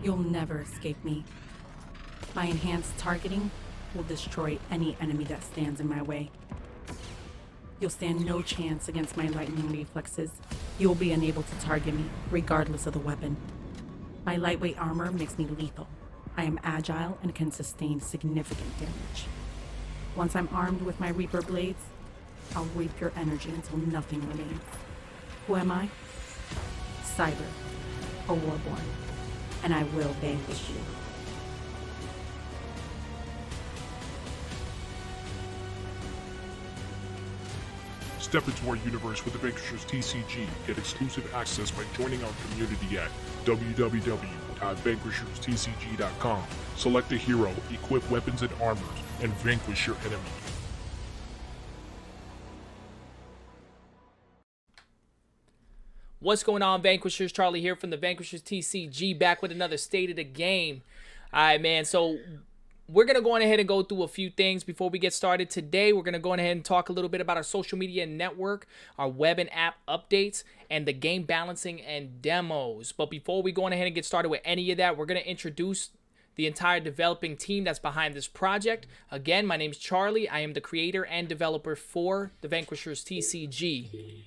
You'll never escape me. My enhanced targeting will destroy any enemy that stands in my way. You'll stand no chance against my lightning reflexes. You'll be unable to target me, regardless of the weapon. My lightweight armor makes me lethal. I am agile and can sustain significant damage. Once I'm armed with my Reaper blades, I'll reap your energy until nothing remains. Who am I? Cyber, a warborn, and I will vanquish you. Step into our universe with the Vanquishers TCG. Get exclusive access by joining our community at www.vanquisherstcg.com. Select a hero, equip weapons and armors, and vanquish your enemy. What's going on, Vanquishers? Charlie here from the Vanquishers TCG, back with another State of the Game. All right, man. So we're going to go on ahead and go through a few things before we get started. Today, we're going to go on ahead and talk a little bit about our social media network, our web and app updates, and the game balancing and demos. But before we go on ahead and get started with any of that, we're going to introduce the entire developing team that's behind this project. Again, my name's Charlie. I am the creator and developer for the Vanquishers TCG.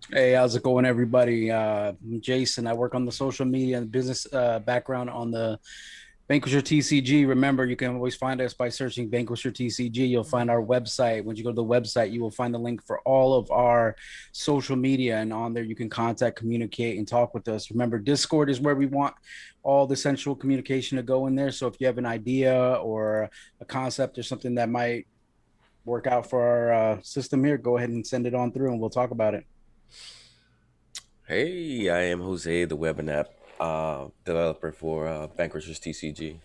Hey, how's it going, everybody? I'm Jason. I work on the social media and business background on the Vanquisher TCG. Remember, you can always find us by searching Vanquisher TCG. You'll find our website. When you go to the website, you will find the link for all of our social media, and on there you can contact, communicate, and talk with us. Remember, Discord is where we want all the central communication to go in there. So if you have an idea or a concept or something that might work out for our system here, go ahead and send it on through and we'll talk about it. Hey, I am Jose, the web and app developer for Vanquishers TCG.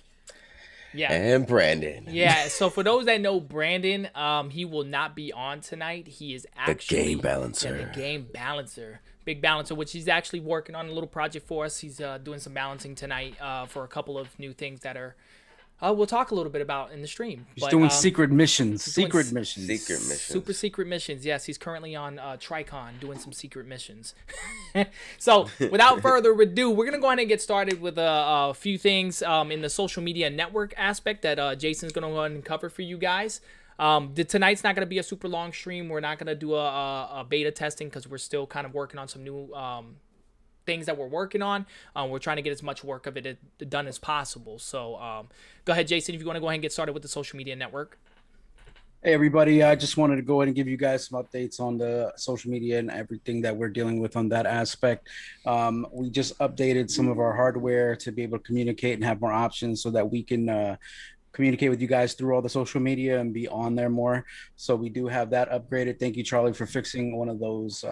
Yeah. And Brandon. Yeah, so for those that know Brandon, he will not be on tonight. He is actually the game balancer. The game balancer. Big balancer, which he's actually working on a little project for us. He's doing some balancing tonight for a couple of new things that are we'll talk a little bit about in the stream. He's doing secret missions. Secret missions. Super secret missions. Yes, he's currently on Tricon doing some secret missions. So, without further ado, we're going to go ahead and get started with a few things in the social media network aspect that Jason's going to go ahead and cover for you guys. Tonight's not going to be a super long stream. We're not going to do a beta testing because we're still kind of working on some new things that we're working on. We're trying to get as much work of it done as possible. So go ahead, Jason, if you want to go ahead and get started with the social media network. Hey, everybody. I just wanted to go ahead and give you guys some updates on the social media and everything that we're dealing with on that aspect. We just updated some of our hardware to be able to communicate and have more options so that we can communicate with you guys through all the social media and be on there more. So we do have that upgraded. Thank you, Charlie, for fixing one of those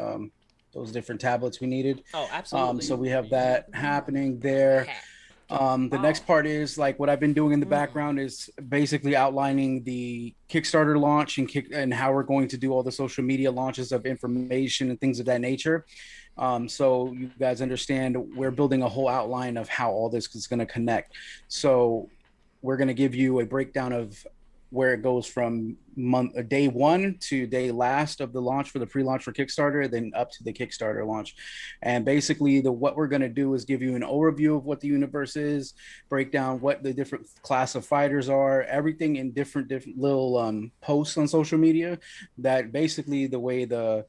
different tablets we needed. Oh, absolutely. So we have that happening there. The next part is like what I've been doing in the background is basically outlining the Kickstarter launch and how we're going to do all the social media launches of information and things of that nature. So you guys understand we're building a whole outline of how all this is going to connect. So we're going to give you a breakdown of where it goes from day one to day last of the launch for the pre-launch for Kickstarter, then up to the Kickstarter launch. And basically what we're going to do is give you an overview of what the universe is, break down what the different class of fighters are, everything in different little posts on social media. That basically the way the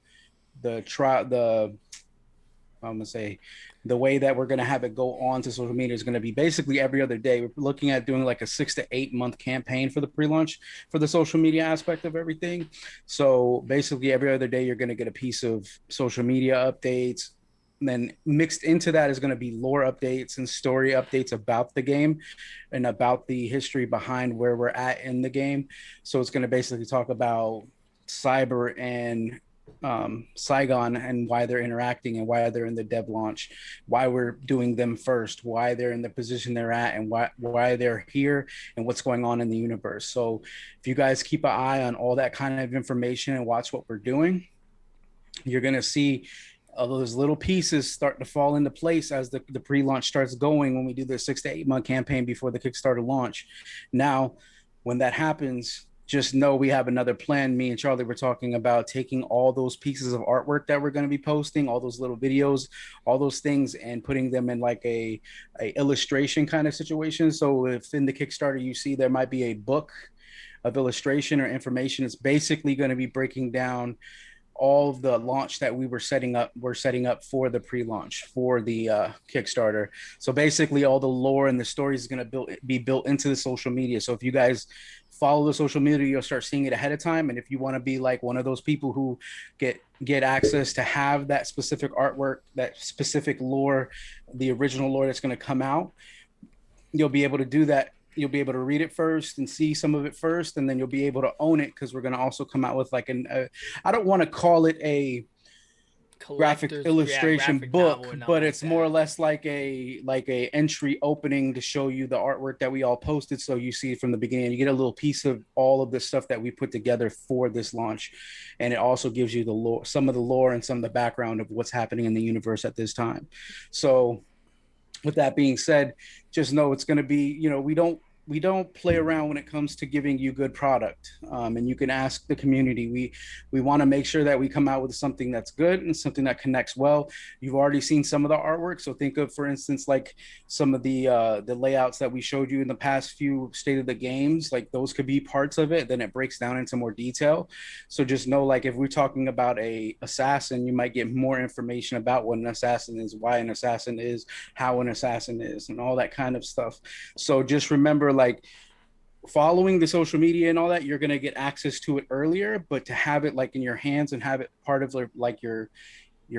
way that we're going to have it go on to social media is going to be basically every other day. We're looking at doing like a 6 to 8 month campaign for the pre-launch for the social media aspect of everything. So basically every other day, you're going to get a piece of social media updates. And then mixed into that is going to be lore updates and story updates about the game and about the history behind where we're at in the game. So it's going to basically talk about Cyber and Saigon and why they're interacting and why they're in the dev launch, why we're doing them first, why they're in the position they're at, and why they're here and what's going on in the universe. So if you guys keep an eye on all that kind of information and watch what we're doing, you're going to see those little pieces start to fall into place as the pre-launch starts going when we do the 6 to 8 month campaign before the Kickstarter launch. Now, when that happens, just know we have another plan. Me and Charlie were talking about taking all those pieces of artwork that we're going to be posting, all those little videos, all those things, and putting them in like a illustration kind of situation. So if in the Kickstarter you see there might be a book of illustration or information, it's basically going to be breaking down all of the launch that we're setting up for the pre-launch for the Kickstarter. So basically all the lore and the stories is going to be built into the social media. So if you guys follow the social media, you'll start seeing it ahead of time. And if you want to be like one of those people who get access to have that specific artwork, that specific lore, the original lore that's going to come out, you'll be able to do that. You'll be able to read it first and see some of it first, and then you'll be able to own it, because we're going to also come out with like I don't want to call it a graphic illustration graphic book, novel or nothing but like it's more or that. less like a entry opening to show you the artwork that we all posted, so you see it from the beginning. You get a little piece of all of the stuff that we put together for this launch, and it also gives you the lore, some of the lore and some of the background of what's happening in the universe at this time. So with that being said, just know it's going to be, we don't play around when it comes to giving you good product. And you can ask the community. We want to make sure that we come out with something that's good and something that connects well. You've already seen some of the artwork, so think of, for instance, like some of the layouts that we showed you in the past few state of the games. Like those could be parts of it. Then it breaks down into more detail. So just know, like if we're talking about a assassin, you might get more information about what an assassin is, why an assassin is, how an assassin is, and all that kind of stuff. So just remember, like following the social media and all that, you're going to get access to it earlier, but to have it like in your hands and have it part of like your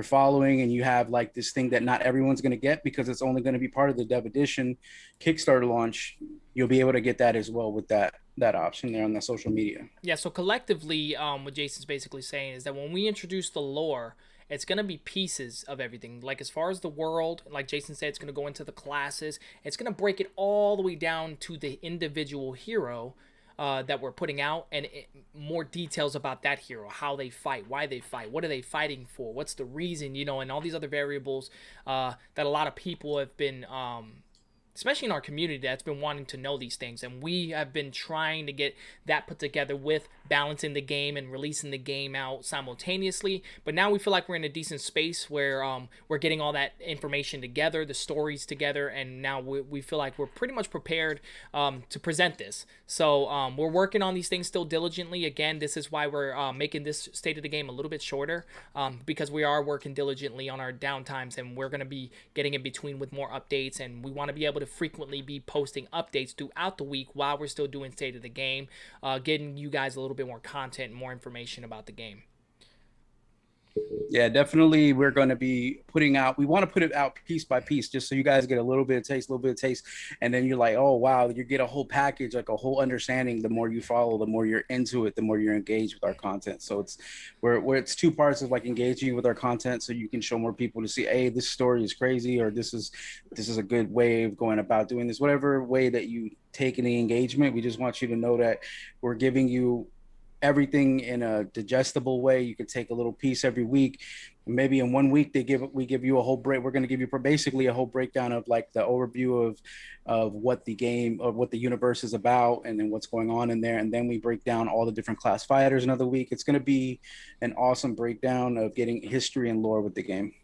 following, and you have like this thing that not everyone's going to get because it's only going to be part of the dev edition Kickstarter launch, you'll be able to get that as well with that option there on the social media. Yeah, so collectively, what Jason's basically saying is that when we introduce the lore, it's going to be pieces of everything. Like as far as the world, like Jason said, it's going to go into the classes. It's going to break it all the way down to the individual hero that we're putting out, and more details about that hero, how they fight, why they fight, what are they fighting for, what's the reason, and all these other variables that a lot of people have been especially in our community, that's been wanting to know these things. And we have been trying to get that put together with balancing the game and releasing the game out simultaneously. But now we feel like we're in a decent space where we're getting all that information together, the stories together, and now we feel like we're pretty much prepared to present this. So we're working on these things still diligently. Again, this is why we're making this state of the game a little bit shorter, because we are working diligently on our downtimes, and we're going to be getting in between with more updates, and we want to be able to frequently be posting updates throughout the week while we're still doing state of the game, getting you guys a little bit more content and more information about the game. Yeah, definitely. We're going to be we want to put it out piece by piece, just so you guys get a little bit of taste, and then you're like, oh wow, you get a whole package, like a whole understanding. The more you follow, the more you're into it, the more you're engaged with our content. So it's where it's two parts of like engaging with our content, so you can show more people to see, hey, this story is crazy, or this is a good way of going about doing this. Whatever way that you take in the engagement, we just want you to know that we're giving you everything in a digestible way. You can take a little piece every week. Maybe in 1 week we give you a whole break. We're going to give you basically a whole breakdown of like the overview of what the game, of what the universe is about, and then what's going on in there. And then we break down all the different class fighters another week. It's going to be an awesome breakdown of getting history and lore with the game.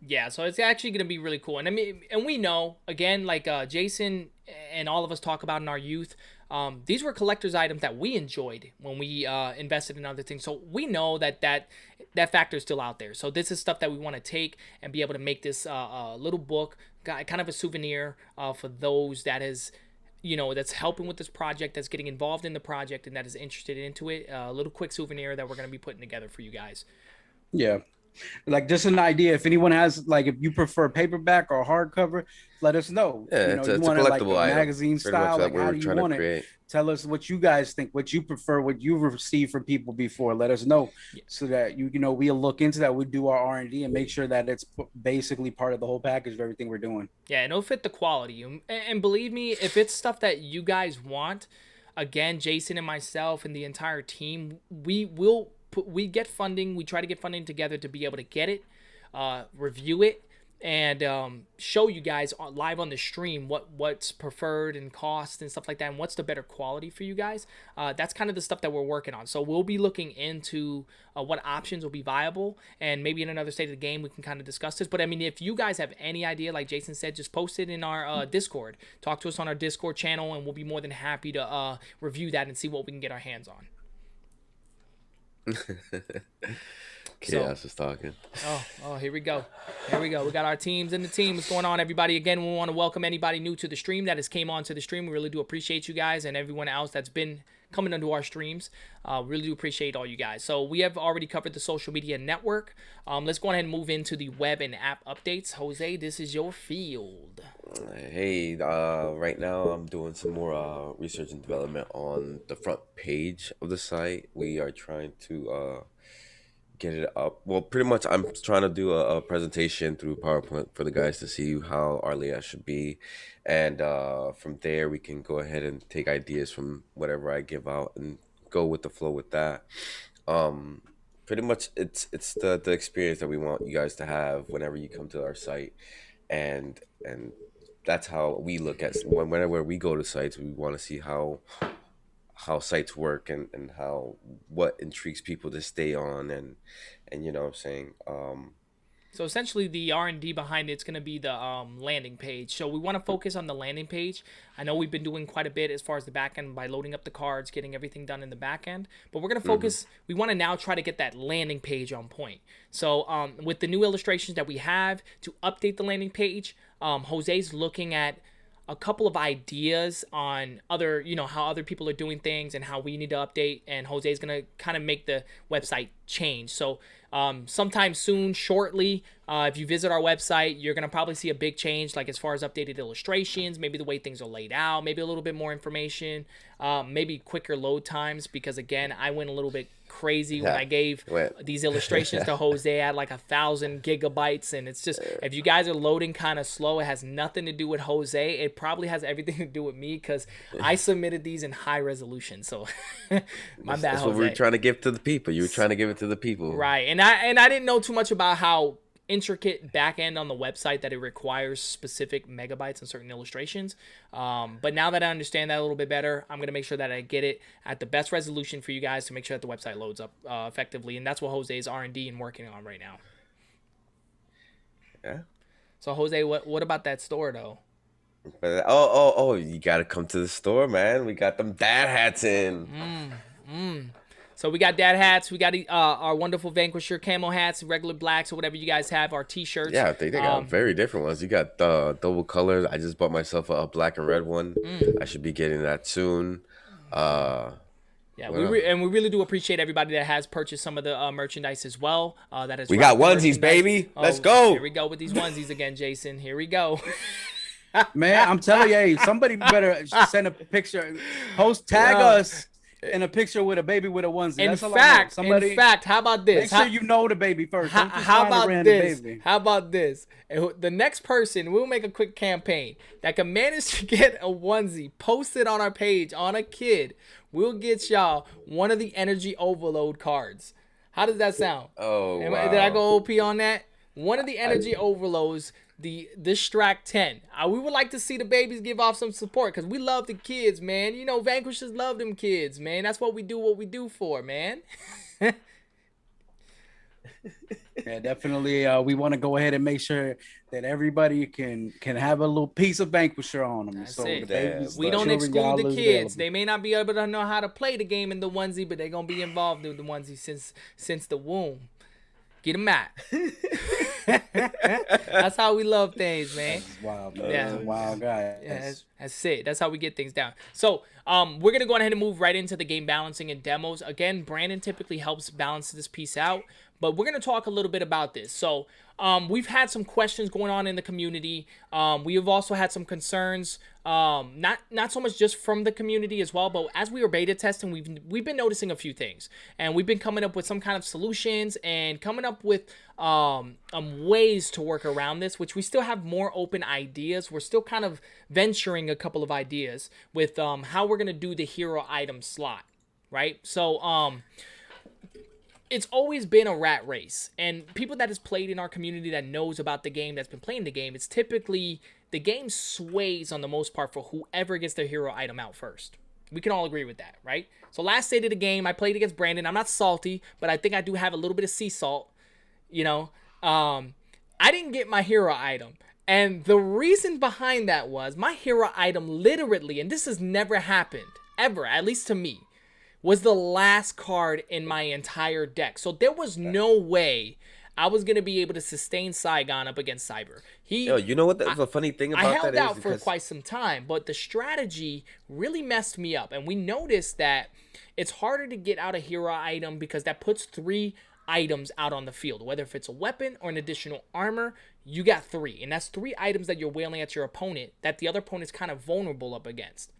Yeah, so it's actually going to be really cool. And I mean, and we know, again, like Jason and all of us talk about in our youth, these were collector's items that we enjoyed when we invested in other things. So we know that factor is still out there. So this is stuff that we want to take and be able to make this little book, kind of a souvenir for those that is, that's helping with this project, that's getting involved in the project, and that is interested into it. A little quick souvenir that we're going to be putting together for you guys. Yeah. Like just an idea. If anyone has, like, if you prefer paperback or hardcover, let us know. Yeah, You it's a want it like a collectible item. magazine Pretty much style. that Like, how we're do you trying to want it? create. Tell us what you guys think, what you prefer, what you've received from people before. Let us know, so that we'll look into that. We do our R&D and make sure that it's basically part of the whole package of everything we're doing. Yeah, and it'll fit the quality. And believe me, if it's stuff that you guys want, again, Jason and myself and the entire team, we get funding. We try to get funding together to be able to get it, review it, and show you guys live on the stream what's preferred and cost and stuff like that, and what's the better quality for you guys. That's kind of the stuff that we're working on. So we'll be looking into what options will be viable, and maybe in another state of the game we can kind of discuss this. But I mean, if you guys have any idea, like Jason said, just post it in our Discord. Talk to us on our Discord channel, and we'll be more than happy to review that and see what we can get our hands on. Chaos is talking. Oh, here we go. We got our teams in the team. What's going on, everybody? Again, we want to welcome anybody new to the stream that has came on to the stream. We really do appreciate you guys, and everyone else that's been coming into our streams. Really do appreciate all you guys. So we have already covered the social media network. Let's go ahead and move into the web and app updates. Jose, this is your field. Hey, right now I'm doing some more research and development on the front page of the site. We are trying to get it up. Well, pretty much, I'm trying to do a presentation through PowerPoint for the guys to see how our layout should be, and from there we can go ahead and take ideas from whatever I give out and go with the flow with that. Um, Pretty much, it's the experience that we want you guys to have whenever you come to our site, and that's how we look at whenever we go to sites. We want to see how sites work, and how what intrigues people to stay on, and you know what I'm saying. So essentially, the R&D behind it's going to be the landing page. So we want to focus on the landing page. I know we've been doing quite a bit as far as the back end by loading up the cards, getting everything done in the back end. But we're going to focus. We want to now try to get that landing page on point. So with the new illustrations that we have to update the landing page, Jose's looking at a couple of ideas on other, how other people are doing things and how we need to update. And Jose's going to kind of make the website change. So sometime soon, shortly, if you visit our website, you're going to probably see a big change, like as far as updated illustrations, maybe the way things are laid out, maybe a little bit more information, maybe quicker load times, because again, I went a little bit crazy when I gave these illustrations to Jose at like 1,000 gigabytes, and it's just, if you guys are loading kind of slow, it has nothing to do with Jose. It probably has everything to do with me, because I submitted these in high resolution. So my bad, That's Jose. what we were trying to give to the people. You were trying to give it to the people, right? And I didn't know too much about how intricate back end on the website that it requires specific megabytes and certain illustrations. But now that I understand that a little bit better, I'm going to make sure that I get it at the best resolution for you guys to make sure that the website loads up effectively. And that's what Jose's R&D and working on right now. Yeah. So Jose, what about that store though? But, oh! You gotta come to the store, man. We got them dad hats in. So we got dad hats, we got our wonderful Vanquisher camo hats, regular blacks or whatever you guys have, our t-shirts. Yeah, they got very different ones. You got double colors. I just bought myself a black and red one. I should be getting that soon. Yeah, we really do appreciate everybody that has purchased some of the merchandise as well. We got onesies, baby. Let's go. Here we go with these onesies again, Jason. Here we go. Man, I'm telling you, hey, somebody better send a picture. Tag us in a picture with a baby with a onesie. In That's all I know. in fact, how about this? Make sure you know the baby first. Don't just How find a about random this? baby. How about this? The next person, we'll make a quick campaign that can manage to get a onesie posted on our page on a kid. We'll get y'all one of the energy overload cards. How does that sound? Oh, wow. Did I go OP on that? One of the energy overloads, the Distract 10. We would like to see the babies give off some support, because we love the kids, man. You know, Vanquishers love them kids, man. That's what we do for, man. Yeah, definitely. We want to go ahead and make sure that everybody can have a little piece of Vanquisher on them. That's so it. the babies, We the don't children, y'all exclude the is kids. available. They may not be able to know how to play the game in the onesie, but they're gonna be involved in the onesie since the womb. Get them out. That's how we love things, man. That's wild, man. Yeah. That's a wild guy. Yeah, that's it. That's how we get things down. So, we're gonna go ahead and move right into the game balancing and demos. Again, Brandon typically helps balance this piece out, but we're gonna talk a little bit about this. So, we've had some questions going on in the community. We have also had some concerns, not so much just from the community as well, but as we were beta testing, we've been noticing a few things, and we've been coming up with some kind of solutions and coming up with ways to work around this, which we still have more open ideas. We're still kind of venturing a couple of ideas with how we're gonna do the hero item slot, right? So it's always been a rat race, and people that has played in our community that knows about the game, that's been playing the game, it's typically the game sways on the most part for whoever gets their hero item out first. We can all agree with that, right? So last state of the game, I played against Brandon. I'm not salty, but I think I do have a little bit of sea salt. You know, I didn't get my hero item. And the reason behind that was my hero item literally, and this has never happened, ever, at least to me, was the last card in my entire deck. So there was no way I was going to be able to sustain Saigon up against Cyber. You know what the funny thing about that is? I held out for quite some time, but the strategy really messed me up. And we noticed that it's harder to get out a hero item because that puts 3 items out on the field. Whether if it's a weapon or an additional armor, you got 3. And that's 3 items that you're wailing at your opponent that the other opponent's kind of vulnerable up against.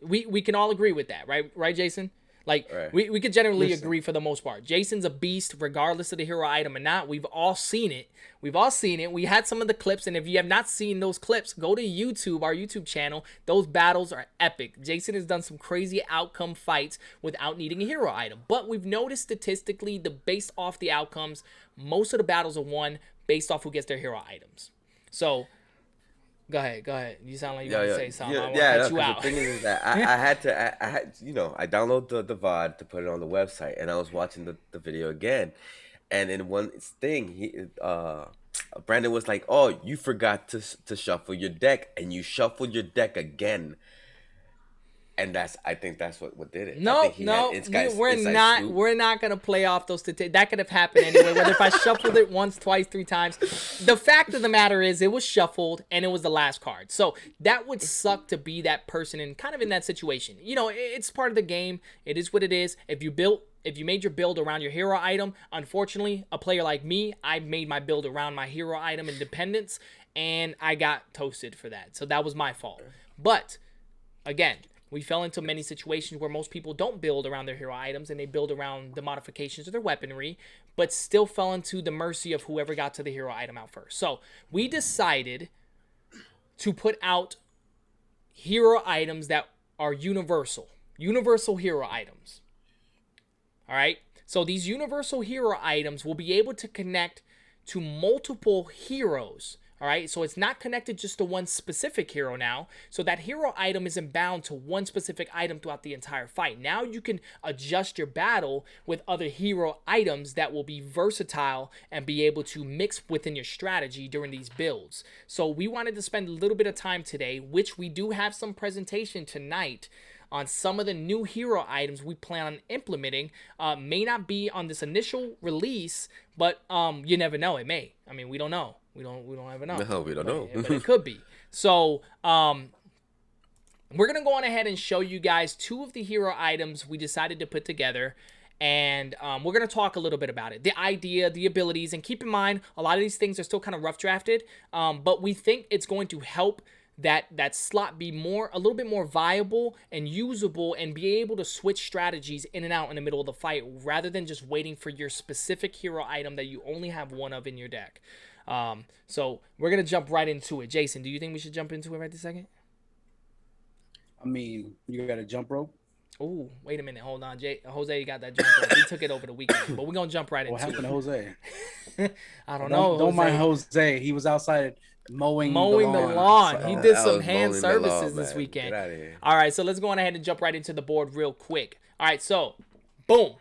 We can all agree with that, right? Right, Jason? Like, Right. we could generally Listen. agree for the most part. Jason's a beast, regardless of the hero item or not. We've all seen it. We've all seen it. We had some of the clips, and if you have not seen those clips, go to YouTube, our YouTube channel. Those battles are epic. Jason has done some crazy outcome fights without needing a hero item. But we've noticed statistically, based off the outcomes, most of the battles are won based off who gets their hero items. So, go ahead. You sound like you want to say something. I want to cut you 'cause out. The thing is that I had to, I had, I download the VOD to put it on the website, and I was watching the video again, and in one thing, Brandon was like, "Oh, you forgot to shuffle your deck, and you shuffled your deck again." And I think that's what did it. I No, think he had inside scoop. we're not gonna play off those statistics. That could have happened anyway. Whether if I shuffled it once, twice, 3 times, the fact of the matter is it was shuffled and it was the last card. So that would suck to be that person and kind of in that situation. It's part of the game. It is what it is. If you made your build around your hero item, unfortunately, a player like me, I made my build around my hero item independence, and I got toasted for that. So that was my fault. But again, we fell into many situations where most people don't build around their hero items and they build around the modifications of their weaponry, but still fell into the mercy of whoever got to the hero item out first. So we decided to put out hero items that are universal hero items. All right. So these universal hero items will be able to connect to multiple heroes. All right, so it's not connected just to one specific hero now. So that hero item isn't bound to one specific item throughout the entire fight. Now you can adjust your battle with other hero items that will be versatile and be able to mix within your strategy during these builds. So we wanted to spend a little bit of time today, which we do have some presentation tonight on some of the new hero items we plan on implementing. May not be on this initial release, but you never know. It may. I mean, we don't know. We don't ever know. No, we don't know. But it could be. So, we're going to go on ahead and show you guys 2 of the hero items we decided to put together. And we're going to talk a little bit about it. The idea, the abilities. And keep in mind, a lot of these things are still kind of rough drafted. But we think it's going to help that slot be a little bit more viable and usable, and be able to switch strategies in and out in the middle of the fight, rather than just waiting for your specific hero item that you only have one of in your deck. So we're gonna jump right into it. Jason, do you think we should jump into it right this second? I mean, you got a jump rope. Oh, wait a minute, hold on, Jose got that jump rope. He took it over the weekend, but we're gonna jump right What into happened it. to Jose? I don't know. Don't mind Jose. He was outside mowing the lawn. lawn. He did I some was hand mowing the lawn, services this man. weekend. Get outta here. All right, so let's go on ahead and jump right into the board real quick. All right, so boom.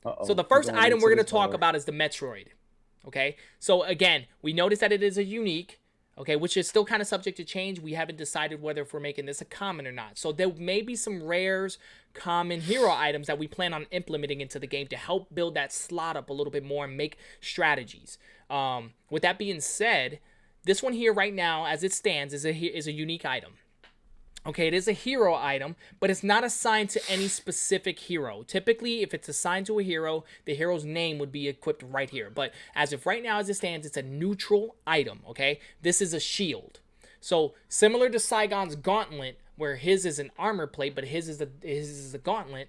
Uh-oh. So the first Going item into we're going to this talk board. about is the Metroid. Okay, so again, we noticed that it is a unique, okay, which is still kind of subject to change. We haven't decided whether if we're making this a common or not. So there may be some rares, common hero items that we plan on implementing into the game to help build that slot up a little bit more and make strategies. With that being said, this one here right now, as it stands, is a unique item. Okay, it is a hero item, but it's not assigned to any specific hero. Typically, if it's assigned to a hero, the hero's name would be equipped right here. But as of right now, as it stands, it's a neutral item, okay? This is a shield. So similar to Saigon's gauntlet, where his is an armor plate, but his is a gauntlet,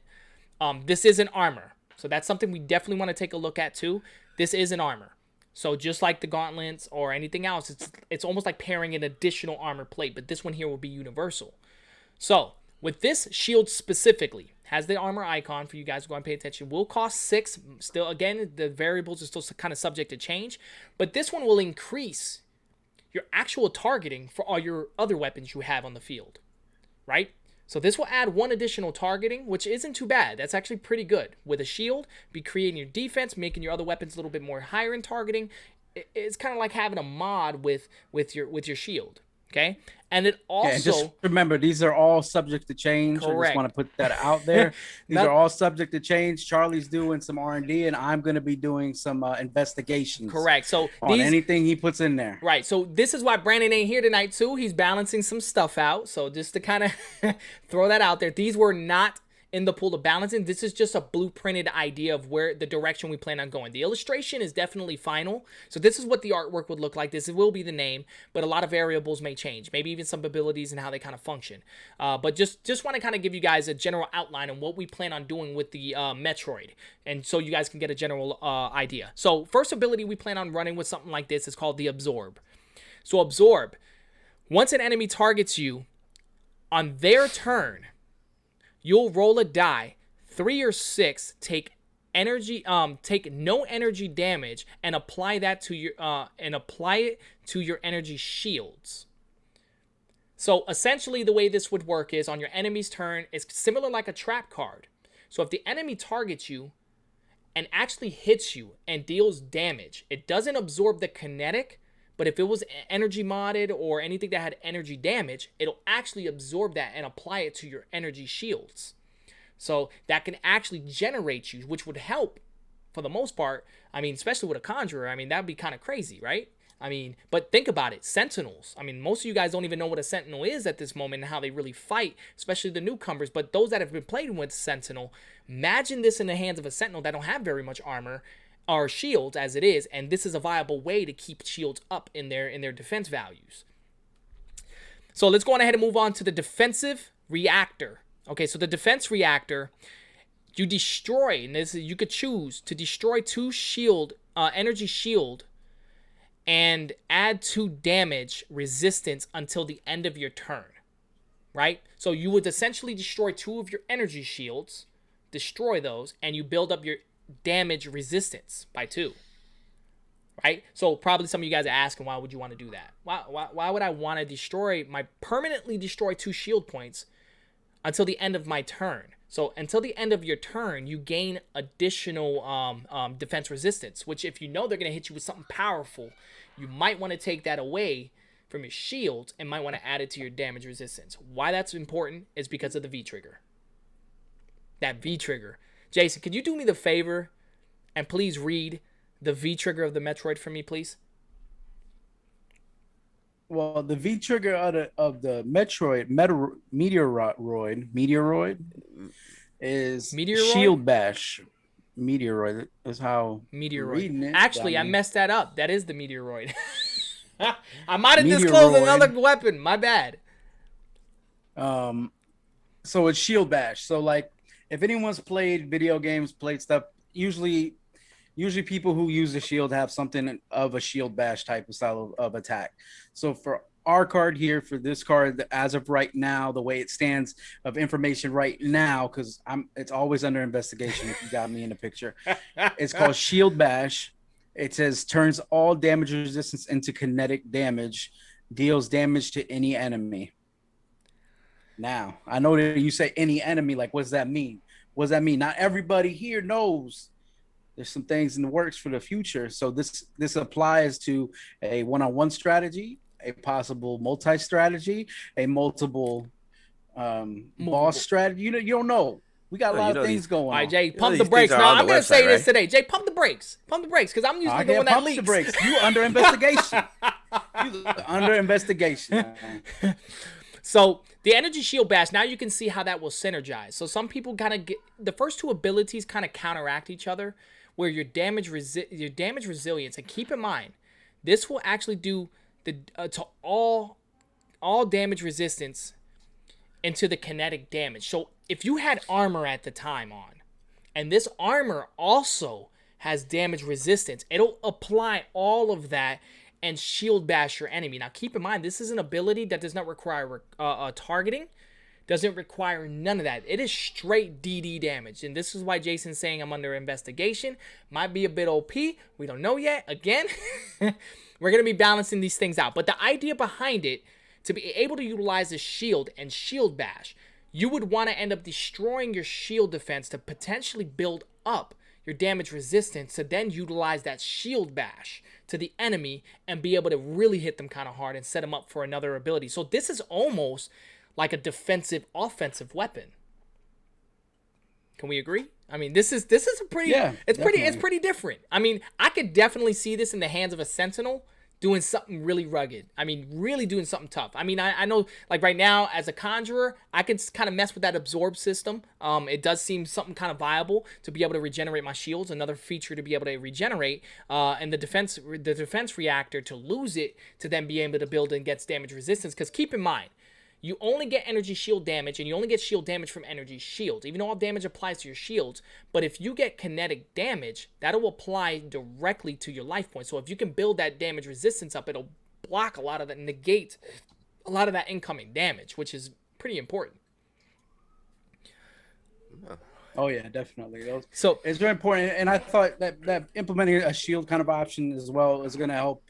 this is an armor. So that's something we definitely want to take a look at too. This is an armor. So just like the gauntlets or anything else, it's almost like pairing an additional armor plate, but this one here will be universal. So with this shield specifically, has the armor icon for you guys to go and pay attention. Will cost 6. Still, again, the variables are still kind of subject to change, but this one will increase your actual targeting for all your other weapons you have on the field, right? So this will add 1 additional targeting, which isn't too bad. That's actually pretty good. With a shield, be creating your defense, making your other weapons a little bit more higher in targeting. It's kind of like having a mod with your shield, okay? And it also... and just remember, these are all subject to change. I Correct. just want to put that out there. These are all subject to change. Charlie's doing some R&D, and I'm going to be doing some investigations. Correct. So on anything he puts in there. Right. So this is why Brandon ain't here tonight too. He's balancing some stuff out. So just to kind of throw that out there, these were not in the pool of balancing. This is just a blueprinted idea of where the direction we plan on going. The illustration is definitely final. So this is what the artwork would look like. This will be the name, but a lot of variables may change. Maybe even some abilities and how they kind of function. But just want to kind of give you guys a general outline on what we plan on doing with the Metroid. And so you guys can get a general idea. So first ability we plan on running with something like this is called the Absorb. So Absorb. Once an enemy targets you, on their turn, you'll roll a die, 3 or 6, take no energy damage, and apply that to your it to your energy shields. So essentially, the way this would work is on your enemy's turn, it's similar like a trap card. So if the enemy targets you and actually hits you and deals damage, it doesn't absorb the kinetic. But if it was energy modded or anything that had energy damage, it'll actually absorb that and apply it to your energy shields. So that can actually generate you, which would help for the most part. I mean, especially with a conjurer. I mean, that'd be kind of crazy, right? I mean, but think about it. Sentinels. I mean, most of you guys don't even know what a sentinel is at this moment and how they really fight, especially the newcomers. But those that have been playing with sentinel, imagine this in the hands of a sentinel that don't have very much armor or shields as it is, and this is a viable way to keep shields up in their defense values. So let's go on ahead and move on to the defensive reactor. Okay, so the defense reactor, you destroy, and this you could choose to destroy 2 energy shield and add 2 damage resistance until the end of your turn, right? So you would essentially destroy 2 of your energy shields, destroy those, and you build up your damage resistance by 2, right? So probably some of you guys are asking, why would you want to do that? Why would I want to permanently destroy 2 shield points until the end of my turn? So until the end of your turn, you gain additional defense resistance, which if you know they're going to hit you with something powerful, you might want to take that away from your shields and might want to add it to your damage resistance. Why that's important is because of the V-trigger. That V-trigger. Jason, could you do me the favor and please read the V-trigger of the Metroid for me, please? Well, the V-trigger of the Metroid, Meteoroid is Meteoroid? Shield Bash. Meteoroid is how Meteoroid. reading it. Actually, I messed that up. That is the Meteoroid. I might have disclosed another weapon. My bad. So it's Shield Bash. So like, if anyone's played video games, played stuff, usually people who use the shield have something of a Shield Bash type of style of attack. So for our card here, for this card, as of right now, the way it stands of information right now, because it's always under investigation if you got me in the picture. It's called Shield Bash. It says turns all damage resistance into kinetic damage, deals damage to any enemy. Now, I know that you say any enemy, like, what does that mean? What does that mean? Not everybody here knows. There's some things in the works for the future. So this applies to a one-on-one strategy, a possible multi-strategy, a multiple boss strategy. You don't know. We got a lot of things going on. All right, Jay, pump the brakes. Now, I'm going to say this today. Jay, pump the brakes. Pump the brakes, because I'm usually the one that leaks. Pump the brakes. You under investigation. You under investigation. So the energy shield bash, now you can see how that will synergize. So some people kind of get the first 2 abilities kind of counteract each other, where your damage resilience, and keep in mind, this will actually do the to all damage resistance into the kinetic damage. So if you had armor at the time on, and this armor also has damage resistance, it'll apply all of that and shield bash your enemy. Now, keep in mind, this is an ability that does not require targeting, doesn't require none of that. It is straight DD damage, and this is why Jason's saying I'm under investigation. Might be a bit OP. We don't know yet. Again, we're going to be balancing these things out. But the idea behind it, to be able to utilize the shield and shield bash, you would want to end up destroying your shield defense to potentially build up your damage resistance to then utilize that shield bash to the enemy and be able to really hit them kind of hard and set them up for another ability. So this is almost like a defensive offensive weapon. Can we agree? I mean, this is a pretty it's pretty different. I mean, I could definitely see this in the hands of a sentinel doing something really rugged. I mean, really doing something tough. I mean, I know, like right now, as a conjurer, I can kind of mess with that absorb system. It does seem something kind of viable to be able to regenerate my shields. Another feature to be able to regenerate, and the defense reactor to lose it to then be able to build and gets damage resistance. Because keep in mind, you only get energy shield damage, and you only get shield damage from energy shields, even though all damage applies to your shields. But if you get kinetic damage, that'll apply directly to your life points. So if you can build that damage resistance up, it'll block a lot of that, negate a lot of that incoming damage, which is pretty important. Oh yeah, definitely. So it's very important, and I thought that implementing a shield kind of option as well is going to help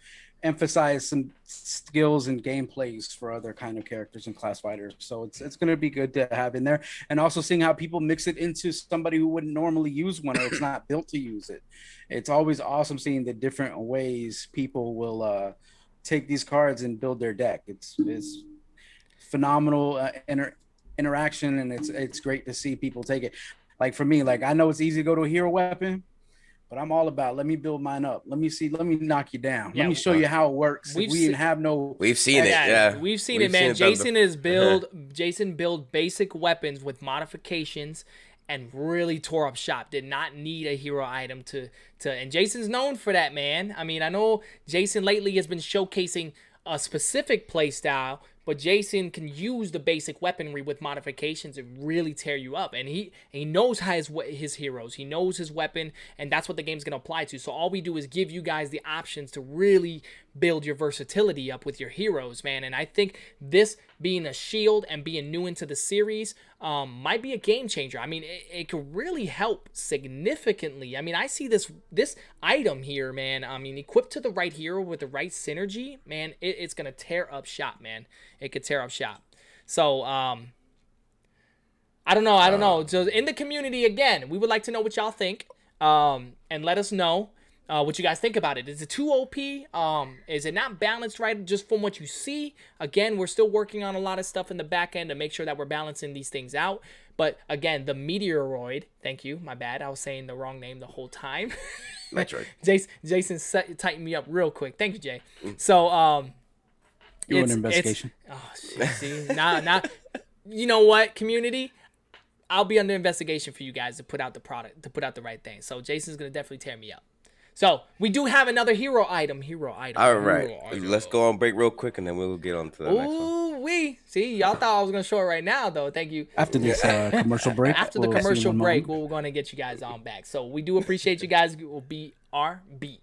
emphasize some skills and gameplays for other kind of characters and class fighters. So it's going to be good to have in there, and also seeing how people mix it into somebody who wouldn't normally use one or it's not built to use it. It's always awesome seeing the different ways people will take these cards and build their deck. It's phenomenal interaction, and it's great to see people take it. Like for me, like I know it's easy to go to a hero weapon, but I'm all about let me build mine up. Let me knock you down. Yeah, let me show you how it works. We've seen it. Yeah, we've seen it, man. Jason build basic weapons with modifications and really tore up shop. Did not need a hero item to and Jason's known for that, man. I mean, I know Jason lately has been showcasing a specific play style, but Jason can use the basic weaponry with modifications and really tear you up. And he knows how his heroes. He knows his weapon, and that's what the game's going to apply to. So all we do is give you guys the options to really build your versatility up with your heroes, man. And I think this being a shield and being new into the series might be a game changer. I mean, it could really help significantly. I mean, I see this item here, man. I mean, equipped to the right hero with the right synergy, man, it's going to tear up shop, man. It could tear up shop. So, I don't know. So in the community, again, we would like to know what y'all think. And let us know what you guys think about it. Is it too OP? Is it not balanced right just from what you see? Again, we're still working on a lot of stuff in the back end to make sure that we're balancing these things out. But again, the Meteoroid, thank you, my bad. I was saying the wrong name the whole time. Metroid. Jason tightened me up real quick. Thank you, Jay. So, do an investigation. See, now, you know what, community? I'll be under investigation for you guys to put out the product, to put out the right thing. So Jason's gonna definitely tear me up. So we do have another hero item. All right, let's go on break real quick, and then we'll get on to the next one. Ooh, see, y'all thought I was gonna show it right now, though. Thank you. After this commercial break. After the commercial break, we're gonna get you guys on back. So we do appreciate you guys. It will be RB.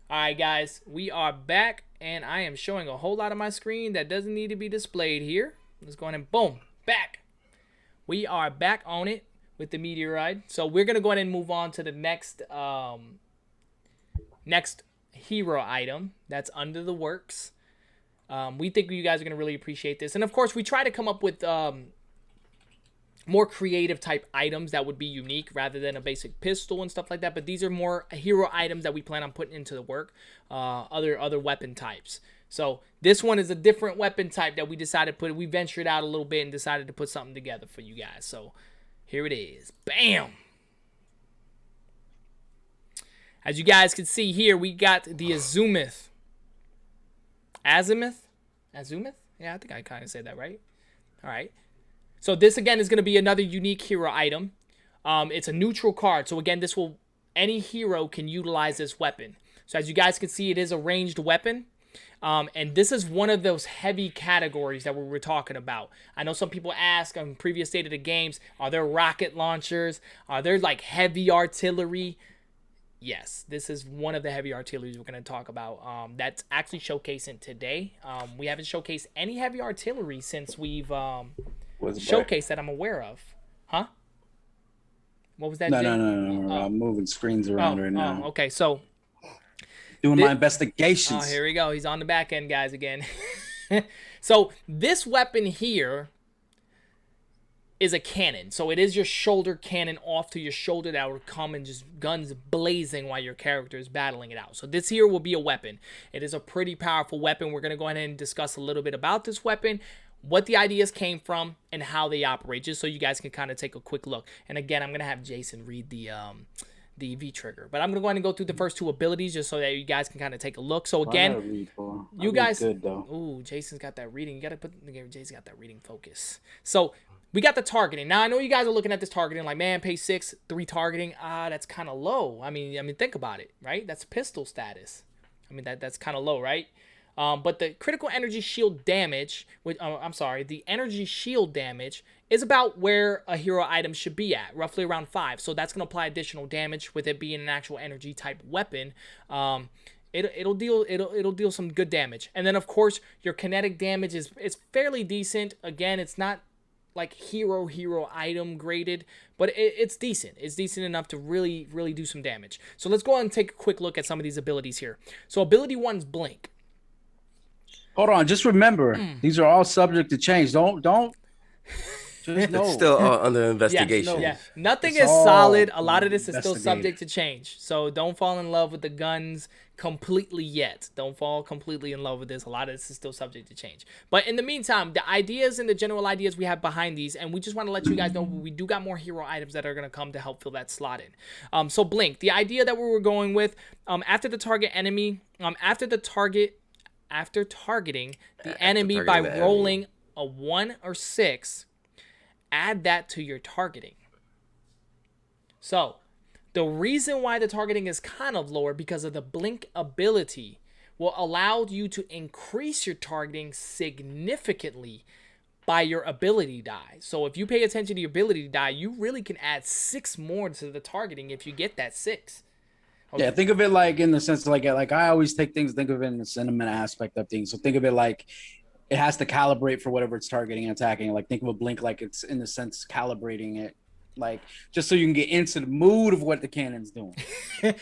All right, guys, we are back and I am showing a whole lot of my screen that doesn't need to be displayed here. Let's go ahead and boom, back. We are back on it with the meteorite. So we're gonna go ahead and move on to the next next hero item that's under the works. We think you guys are gonna really appreciate this, and of course we try to come up with more creative type items that would be unique rather than a basic pistol and stuff like that. But these are more hero items that we plan on putting into the work. Other weapon types. So this one is a different weapon type that we decided to put. We ventured out a little bit and decided to put something together for you guys. So here it is. Bam! As you guys can see here, we got the Azimuth. Azimuth? Yeah, I think I kind of said that right. All right. So this, again, is going to be another unique hero item. It's a neutral card. So, again, any hero can utilize this weapon. So, as you guys can see, it is a ranged weapon. And this is one of those heavy categories that we were talking about. I know some people ask on previous state of the games, are there rocket launchers? Are there, like, heavy artillery? Yes, this is one of the heavy artilleries we're going to talk about. That's actually showcasing today. We haven't showcased any heavy artillery since we've... showcase that I'm aware of. Huh? What was that? No. I'm moving screens around right now. Okay, so doing my investigations. Oh, here we go. He's on the back end, guys, again. So this weapon here is a cannon. So it is your shoulder cannon off to your shoulder that will come and just guns blazing while your character is battling it out. So this here will be a weapon. It is a pretty powerful weapon. We're going to go ahead and discuss a little bit about this weapon, what the ideas came from, and how they operate, just so you guys can kind of take a quick look. And again, I'm going to have Jason read the V-trigger. But I'm going to go ahead and go through the first two abilities just so that you guys can kind of take a look. So again, you guys... good, though. Ooh, Jason's got that reading. You got to put... Jason's got that reading focus. So we got the targeting. Now, I know you guys are looking at this targeting like, man, pay 6, 3 targeting. That's kind of low. I mean, think about it, right? That's pistol status. I mean, that's kind of low, right? But the critical energy shield damage, the energy shield damage is about where a hero item should be at, roughly around 5. So that's going to apply additional damage with it being an actual energy type weapon. It'll deal some good damage. And then of course your kinetic damage is fairly decent. Again, it's not like hero item graded, but it's decent. It's decent enough to really do some damage. So let's go ahead and take a quick look at some of these abilities here. So ability 1's Blink. Hold on, just remember, these are all subject to change. Don't. Just know. It's still under investigation. Yeah. Nothing is solid. A lot of this is still subject to change. So don't fall in love with the guns completely yet. Don't fall completely in love with this. A lot of this is still subject to change. But in the meantime, the ideas and the general ideas we have behind these, and we just want to let you guys know we do got more hero items that are going to come to help fill that slot in. So Blink, the idea that we were going with, after the target enemy, after targeting the enemy by rolling a 1 or 6, add that to your targeting. So the reason why the targeting is kind of lower because of the Blink ability will allow you to increase your targeting significantly by your ability die. So if you pay attention to your ability die, you really can add 6 more to the targeting if you get that 6. Okay. Yeah, think of it like in the sense like I always think of it in the sentiment aspect of things. So think of it like it has to calibrate for whatever it's targeting and attacking. Like think of a Blink like it's in the sense calibrating it, like just so you can get into the mood of what the cannon's doing.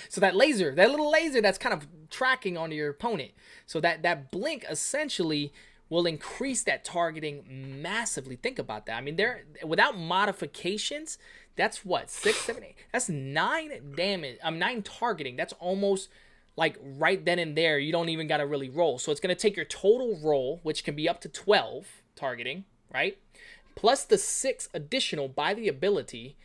So that little laser that's kind of tracking onto your opponent. So that Blink essentially will increase that targeting massively. Think about that. I mean, without modifications, that's what, 6, 7, 8. That's 9 damage. 9 targeting. That's almost like right then and there. You don't even got to really roll. So it's going to take your total roll, which can be up to 12 targeting, right? Plus the 6 additional by the ability,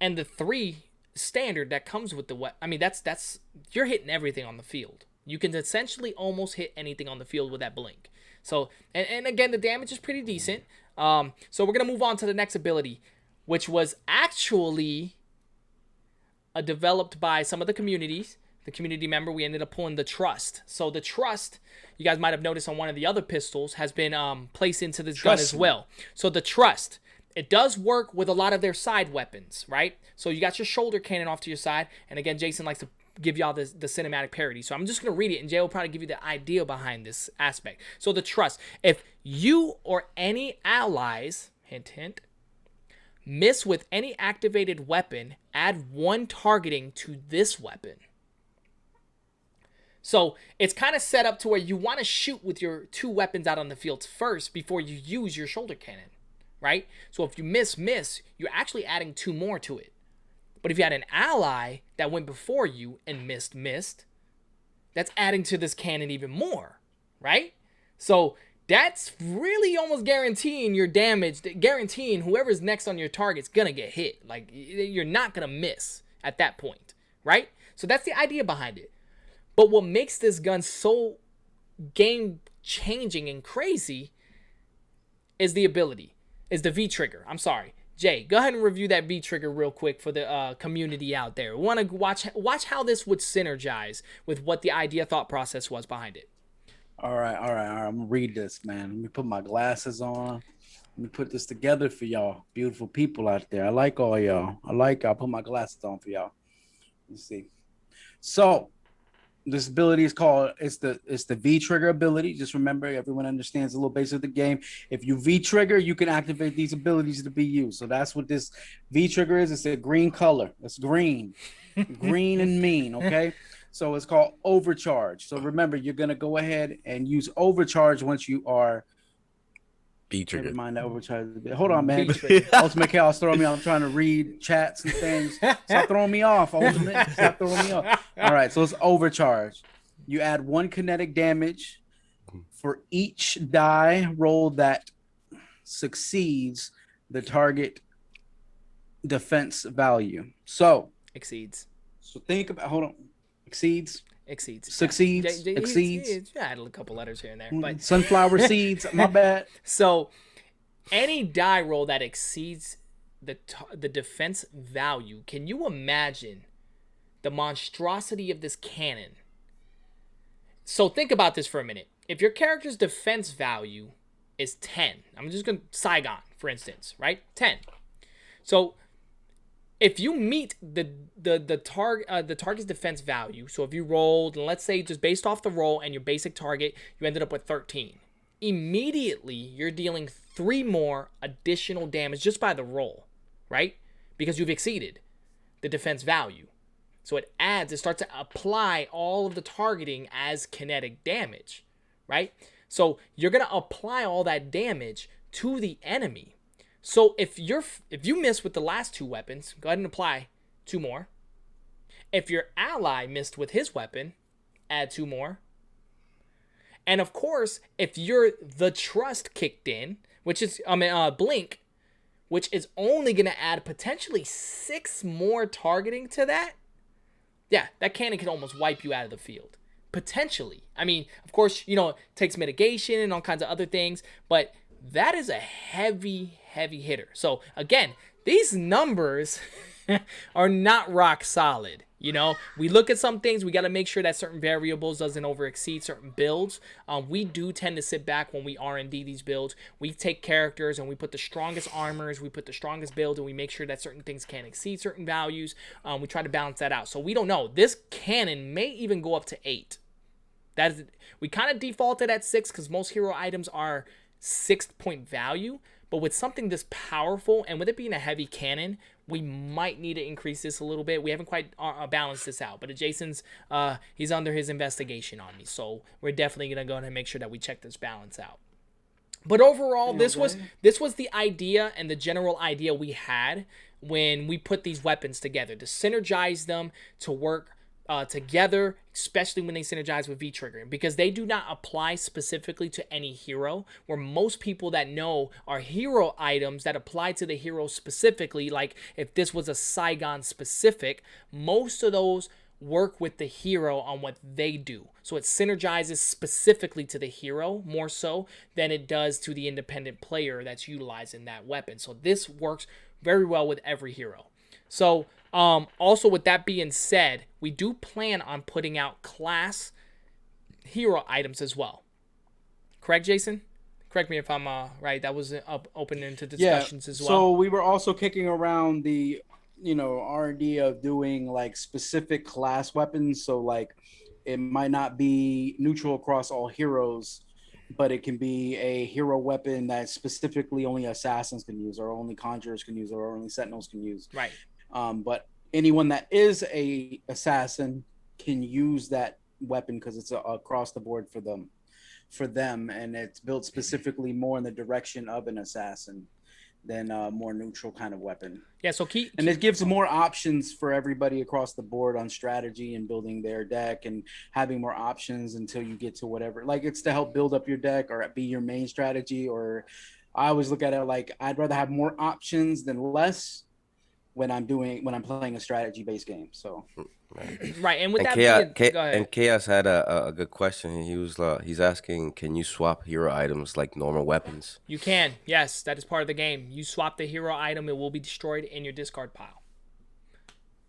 and the 3 standard that comes with the weapon. I mean, that's you're hitting everything on the field. You can essentially almost hit anything on the field with that Blink. So, and again, the damage is pretty decent. So we're going to move on to the next ability, which was actually developed by some of the communities. The community member, we ended up pulling the Trust. So the Trust, you guys might have noticed on one of the other pistols, has been placed into this gun as well. So the Trust, it does work with a lot of their side weapons, right? So you got your shoulder cannon off to your side. And again, Jason likes to give y'all the cinematic parody. So I'm just going to read it, and Jay will probably give you the idea behind this aspect. So the trust. If you or any allies, hint, hint, miss with any activated weapon, add 1 targeting to this weapon. So it's kind of set up to where you want to shoot with your 2 weapons out on the field first before you use your shoulder cannon, right? So if you miss, you're actually adding 2 more to it. But if you had an ally that went before you and missed, that's adding to this cannon even more, right? So that's really almost guaranteeing your damage, guaranteeing whoever's next on your target's gonna get hit. Like, you're not gonna miss at that point, right? So that's the idea behind it. But what makes this gun so game-changing and crazy is the V trigger. I'm sorry. Jay, go ahead and review that V trigger real quick for the community out there. We want to watch how this would synergize with what the idea thought process was behind it. All right. I'm gonna read this, man. Let me put my glasses on. Let me put this together for y'all, beautiful people out there. I like all y'all. I'll put my glasses on for y'all. Let's see. So this ability is called, it's the V trigger ability. Just remember, everyone understands a little basic of the game. If you V trigger, you can activate these abilities to be used. So that's what this V trigger is. It's a green color. It's green, green and mean. Okay. So it's called overcharge. So remember, you're gonna go ahead and use overcharge once you are. B trigger. Never mind that overcharge. Hold on, man. Ultimate Chaos throwing me off. I'm trying to read chats and things. Stop throwing me off, Ultimate. Stop throwing me off. All right, so it's overcharge. You add 1 kinetic damage for each die roll that succeeds the target defense value. So Exceeds. So think about. Hold on. Exceeds. Succeeds. Exceeds. Yeah, added a couple letters here and there, but sunflower seeds. My bad. So, any die roll that exceeds the defense value, can you imagine the monstrosity of this cannon? So think about this for a minute. If your character's defense value is 10, I'm just going to Saigon, for instance, right? 10. So if you meet the target's defense value, so if you rolled, and let's say just based off the roll and your basic target, you ended up with 13. Immediately, you're dealing 3 more additional damage just by the roll, right? Because you've exceeded the defense value. So it starts to apply all of the targeting as kinetic damage, right? So you're going to apply all that damage to the enemy. So if you miss with the last 2 weapons, go ahead and apply 2 more. If your ally missed with his weapon, add 2 more. And of course, if you're the trust kicked in, which is blink, which is only going to add potentially 6 more targeting to that. Yeah, that cannon can almost wipe you out of the field. Potentially. I mean, of course, it takes mitigation and all kinds of other things, but that is a heavy hitter. So again, these numbers are not rock solid. We look at some things, we got to make sure that certain variables doesn't over exceed certain builds. We do tend to sit back when we R&D these builds. We take characters and we put the strongest armors, we put the strongest builds, and we make sure that certain things can't exceed certain values. We try to balance that out. So we don't know. This cannon may even go up to 8. We kind of defaulted at 6 because most hero items are 6-point value. But with something this powerful, and with it being a heavy cannon, we might need to increase this a little bit. We haven't quite balanced this out. But Jason's, he's under his investigation on me. So we're definitely going to go ahead and make sure that we check this balance out. But overall, this was the idea and the general idea we had when we put these weapons together. To synergize them, to work together, especially when they synergize with V-Trigger, because they do not apply specifically to any hero, where most people that know are hero items that apply to the hero specifically, like if this was a Saigon specific, most of those work with the hero on what they do. So it synergizes specifically to the hero more so than it does to the independent player that's utilizing that weapon. So this works very well with every hero. So also with that being said, we do plan on putting out class hero items as well. Correct, Jason? Correct me if I'm right. That was open into discussions as well. So we were also kicking around the our idea of doing like specific class weapons. So like it might not be neutral across all heroes, but it can be a hero weapon that specifically only assassins can use, or only conjurers can use, or only sentinels can use. Right. But anyone that is a assassin can use that weapon because it's across the board for them, and it's built specifically more in the direction of an assassin than a more neutral kind of weapon. Yeah. So And it gives more options for everybody across the board on strategy and building their deck and having more options until you get to whatever. Like it's to help build up your deck or be your main strategy. Or I always look at it like I'd rather have more options than less when I'm playing a strategy based game. So right. And with And that Chaos, being, go ahead. and Chaos had a good question. He's asking, can you swap hero items like normal weapons? You can. Yes, that is part of the game. You swap the hero item, it will be destroyed in your discard pile.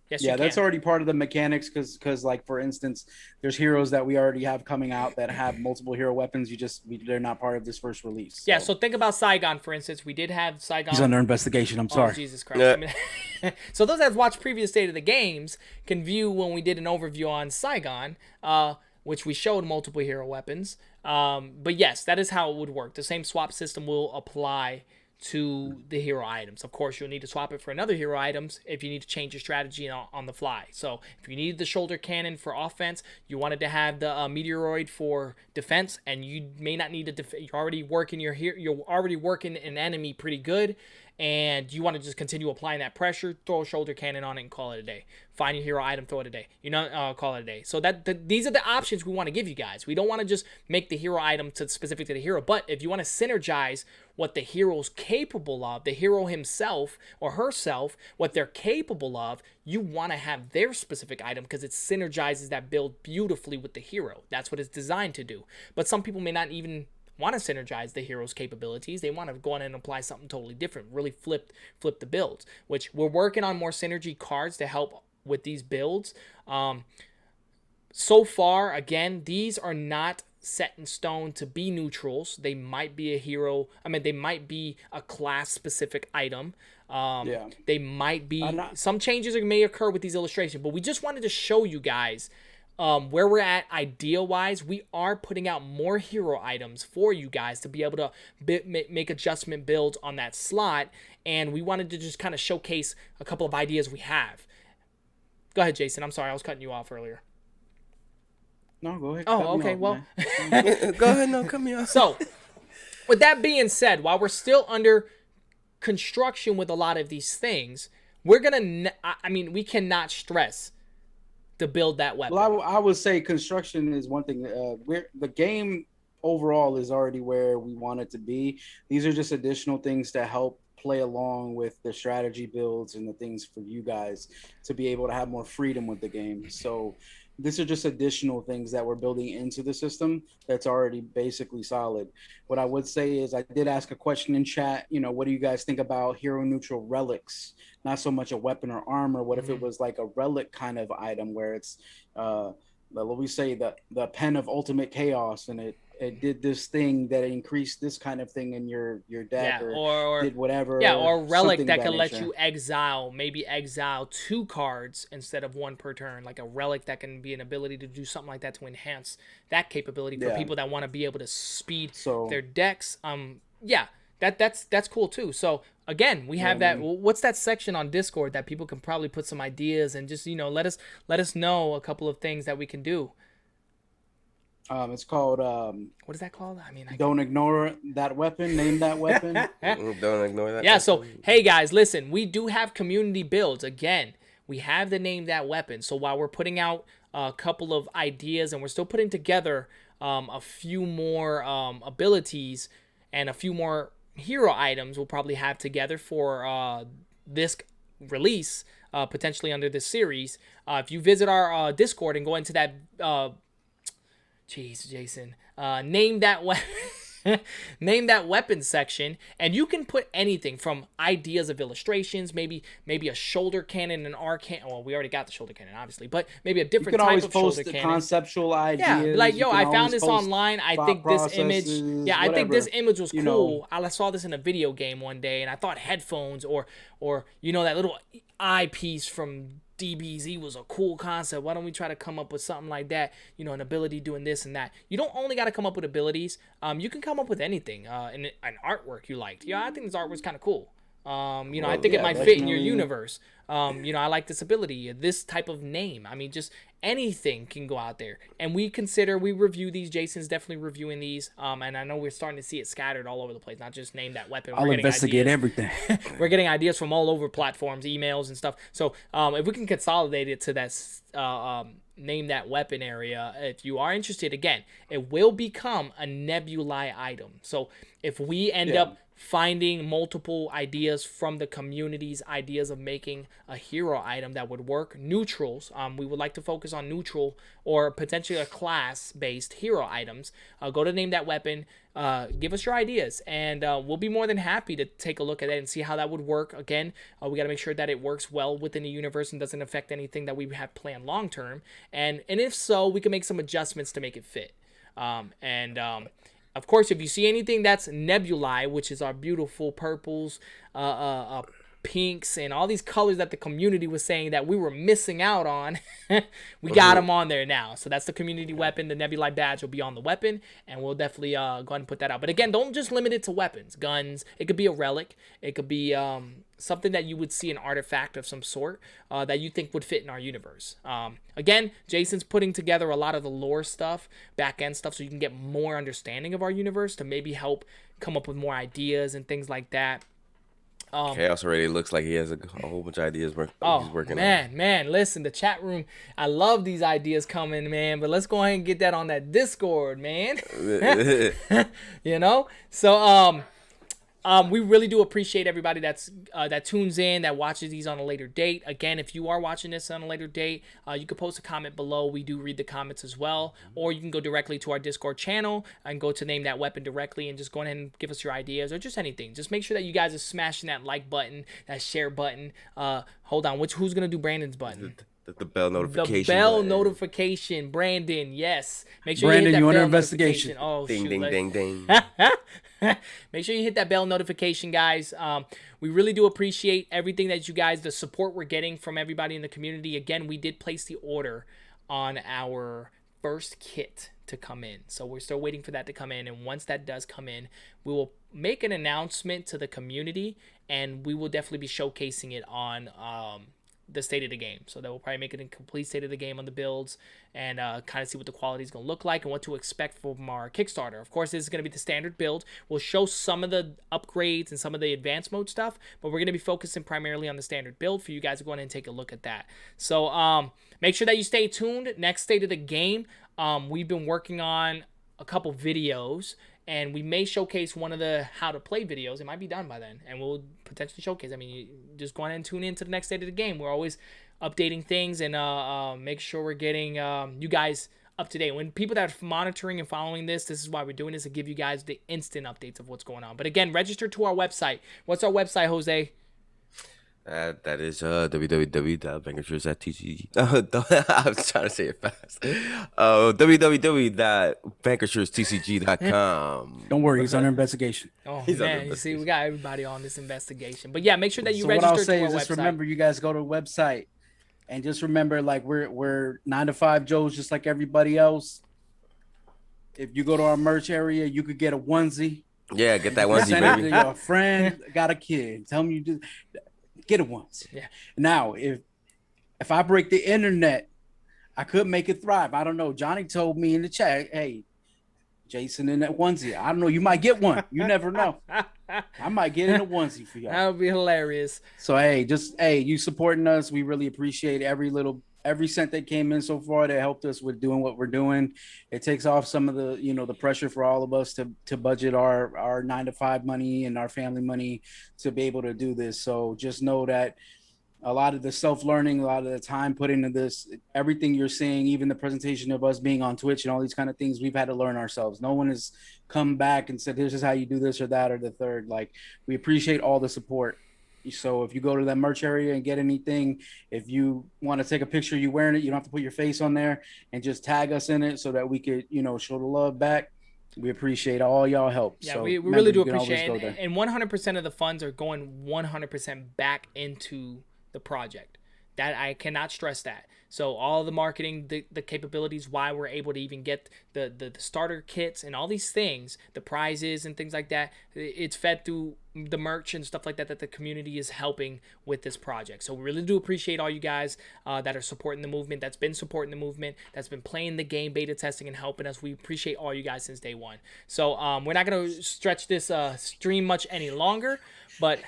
Yes, you yeah, can. that's already part of the mechanics because like for instance, there's heroes that we already have coming out that have multiple hero weapons. They're not part of this first release. Yeah, so think about Saigon, for instance. We did have Saigon. He's under investigation. I'm Oh, sorry. Jesus Christ. Yeah. I mean, so those that have watched previous State of the Games can view when we did an overview on Saigon, which we showed multiple hero weapons. But yes, that is how it would work. The same swap system will apply to the hero items. Of course, you'll need to swap it for another hero items if you need to change your strategy on the fly. So if you needed the shoulder cannon for offense, you wanted to have the meteoroid for defense, and you may not need to you're already working you're already working an enemy pretty good, and you want to just continue applying that pressure, throw a shoulder cannon on it and call it a day. Find your hero item, throw it a day. Call it a day. So these are the options we want to give you guys. We don't want to just make the hero item specific to the hero, but if you want to synergize what the hero's capable of, the hero himself or herself, what they're capable of, you want to have their specific item because it synergizes that build beautifully with the hero. That's what it's designed to do. But some people may not even want to synergize the hero's capabilities. They want to go in and apply something totally different, really flip the builds, which we're working on more synergy cards to help with these builds. So far, again, these are not set in stone to be neutrals. They might be a hero. They might be a class specific item. They might be some changes may occur with these illustrations, but we just wanted to show you guys where we're at ideal wise. We are putting out more hero items for you guys to be able to make adjustment builds on that slot, and we wanted to just kind of showcase a couple of ideas we have. Go ahead, Jason. I'm sorry, I was cutting you off earlier. No, go ahead. Oh, okay. Well, Go ahead, no, cut me off. so with that being said, while we're still under construction with a lot of these things, we're gonna. We cannot stress to build that weapon. Well, I would say construction is one thing. The game overall is already where we want it to be. These are just additional things to help play along with the strategy builds and the things for you guys to be able to have more freedom with the game. So these are just additional things that we're building into the system that's already basically solid. What I would say is I did ask a question in chat, what do you guys think about hero neutral relics? Not so much a weapon or armor. What if it was like a relic kind of item where it's, let me say the pen of ultimate chaos, and it did this thing that increased this kind of thing in your deck, or did whatever. Yeah, or a relic that can let nature. you maybe exile 2 cards instead of 1 per turn. Like a relic that can be an ability to do something like that to enhance that capability for people that want to be able to speed their decks. That's cool too. So again, we have that. What's that section on Discord that people can probably put some ideas and just let us know a couple of things that we can do. It's called what is that called? Don't ignore that weapon. Name that weapon. Don't ignore that. Yeah. So hey guys, listen, we do have community builds. Again, we have the name that weapon. So while we're putting out a couple of ideas and we're still putting together a few more abilities and a few more hero items, we'll probably have together for this release, potentially under this series. If you visit our Discord and go into that. Jeez, Jason. Name that weapon. name that weapon section, and you can put anything from ideas of illustrations, maybe a shoulder cannon, an R cannon. Well, we already got the shoulder cannon, obviously, but maybe a You different can type always of post shoulder the cannon. conceptual Yeah, ideas. like, You yo, can I always found this post online. I thought think this image, processes, yeah, I think this whatever, image was you know. cool. I saw this in a video game one day, and I thought headphones or that little eyepiece from DBZ was a cool concept. Why don't we try to come up with something like that? An ability doing this and that. You don't only got to come up with abilities. You can come up with anything. An artwork you liked. Yeah, I think this artwork's kind of cool. I think it yeah, might fit in your definitely. universe. I like this ability, this type of name. I mean, just anything can go out there. And we review these. Jason's definitely reviewing these. And I know we're starting to see it scattered all over the place, not just name that weapon. I'll investigate everything. We're getting ideas from all over platforms, emails and stuff. So if we can consolidate it to that name that weapon area, if you are interested, again, it will become a nebulae item. So if we end up finding multiple ideas from the community's ideas of making a hero item that would work, neutrals, we would like to focus on neutral or potentially a class-based hero items. Go to name that weapon, give us your ideas, and we'll be more than happy to take a look at it and see how that would work. Again, we got to make sure that it works well within the universe and doesn't affect anything that we have planned long term, and if so, we can make some adjustments to make it fit. Of course, if you see anything that's nebulae, which is our beautiful purples, pinks, and all these colors that the community was saying that we were missing out on, we got them on there now. So that's the community weapon. The nebulae badge will be on the weapon, and we'll definitely go ahead and put that out. But again, don't just limit it to weapons, guns. It could be a relic. It could be something that you would see, an artifact of some sort that you think would fit in our universe. Again, Jason's putting together a lot of the lore stuff, back end stuff, so you can get more understanding of our universe to maybe help come up with more ideas and things like that. Chaos already looks like he has a whole bunch of ideas he's working on. Man, listen, the chat room, I love these ideas coming, man, but let's go ahead and get that on that Discord, man. So we really do appreciate everybody that tunes in, that watches these on a later date. Again, if you are watching this on a later date, you can post a comment below. We do read the comments as well. Or you can go directly to our Discord channel and go to name that weapon directly and just go ahead and give us your ideas or just anything. Just make sure that you guys are smashing that like button, that share button. Hold on, who's going to do Brandon's button? The bell notification. The bell notification. Brandon, yes. Make sure Brandon, you hit that you under bell investigation. Oh, ding, shoot. ding, ding, ding. Make sure you hit that bell notification, guys. We really do appreciate everything that you guys, the support we're getting from everybody in the community. Again, we did place the order on our first kit to come in. So we're still waiting for that to come in. And once that does come in, we will make an announcement to the community, and we will definitely be showcasing it on the state of the game. So that will probably make it a complete state of the game on the builds and kind of see what the quality is going to look like and what to expect from our Kickstarter. Of course, this is going to be the standard build. We'll show some of the upgrades and some of the advanced mode stuff, but we're going to be focusing primarily on the standard build for you guys to go ahead and take a look at that. So make sure that you stay tuned. Next state of the game, we've been working on a couple videos, and we may showcase one of the how to play videos. It might be done by then, and we'll potentially showcase. I mean, you just go ahead and tune in to the next state of the game. We're always updating things and make sure we're getting you guys up to date. When people that are monitoring and following this is why we're doing this, to give you guys the instant updates of what's going on. But again, register to our website. What's our website, Jose? That is www.bankershirt.tg. I was trying to say it fast. www.bankershirt.tcg.com. Don't worry, he's under investigation. Oh, He's under man, you see, investigation. we got everybody on this investigation. But yeah, make sure that you So what register I'll say to is our just website. remember, you guys go to the website and just remember, like, we're 9 to 5 Joes just like everybody else. If you go to our merch area, you could get a onesie. Yeah, get that Send onesie, it baby. to your friend, got a kid. Tell them you do. Get it once. Yeah. Now, if I break the internet, I could make it thrive. I don't know. Johnny told me in the chat, hey, Jason in that onesie. I don't know. You might get one. You never know. I might get in a onesie for y'all. That would be hilarious. So hey, you supporting us. We really appreciate every cent that came in so far that helped us with doing what we're doing. It takes off some of the, the pressure for all of us to budget our 9 to 5 money and our family money to be able to do this. So just know that A lot of the self-learning, a lot of the time put into this, everything you're seeing, even the presentation of us being on Twitch and all these kind of things, we've had to learn ourselves. No one has come back and said, this is how you do this or that or the third. Like, we appreciate all the support. So if you go to that merch area and get anything, if you want to take a picture, you wearing it, you don't have to put your face on there, and just tag us in it so that we could, show the love back. We appreciate all y'all help. Yeah, so we remember, really do you can always appreciate go it. there. And 100% of the funds are going 100% back into the project. That I cannot stress that. So all the marketing, the capabilities, why we're able to even get the starter kits and all these things, the prizes and things like that, it's fed through the merch and stuff like that that the community is helping with this project. So we really do appreciate all you guys that are supporting the movement, that's been supporting the movement, that's been playing the game, beta testing, and helping us. We appreciate all you guys since day one. So we're not going to stretch this stream much any longer, but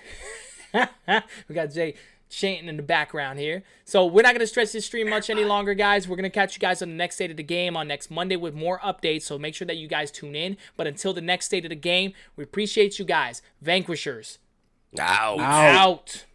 we got Jay chanting in the background here. So we're not going to stretch this stream much any longer, guys. We're going to catch you guys on the next State of the Game on next Monday with more updates. So make sure that you guys tune in. But until the next State of the Game, we appreciate you guys. Vanquishers. Ouch. Out.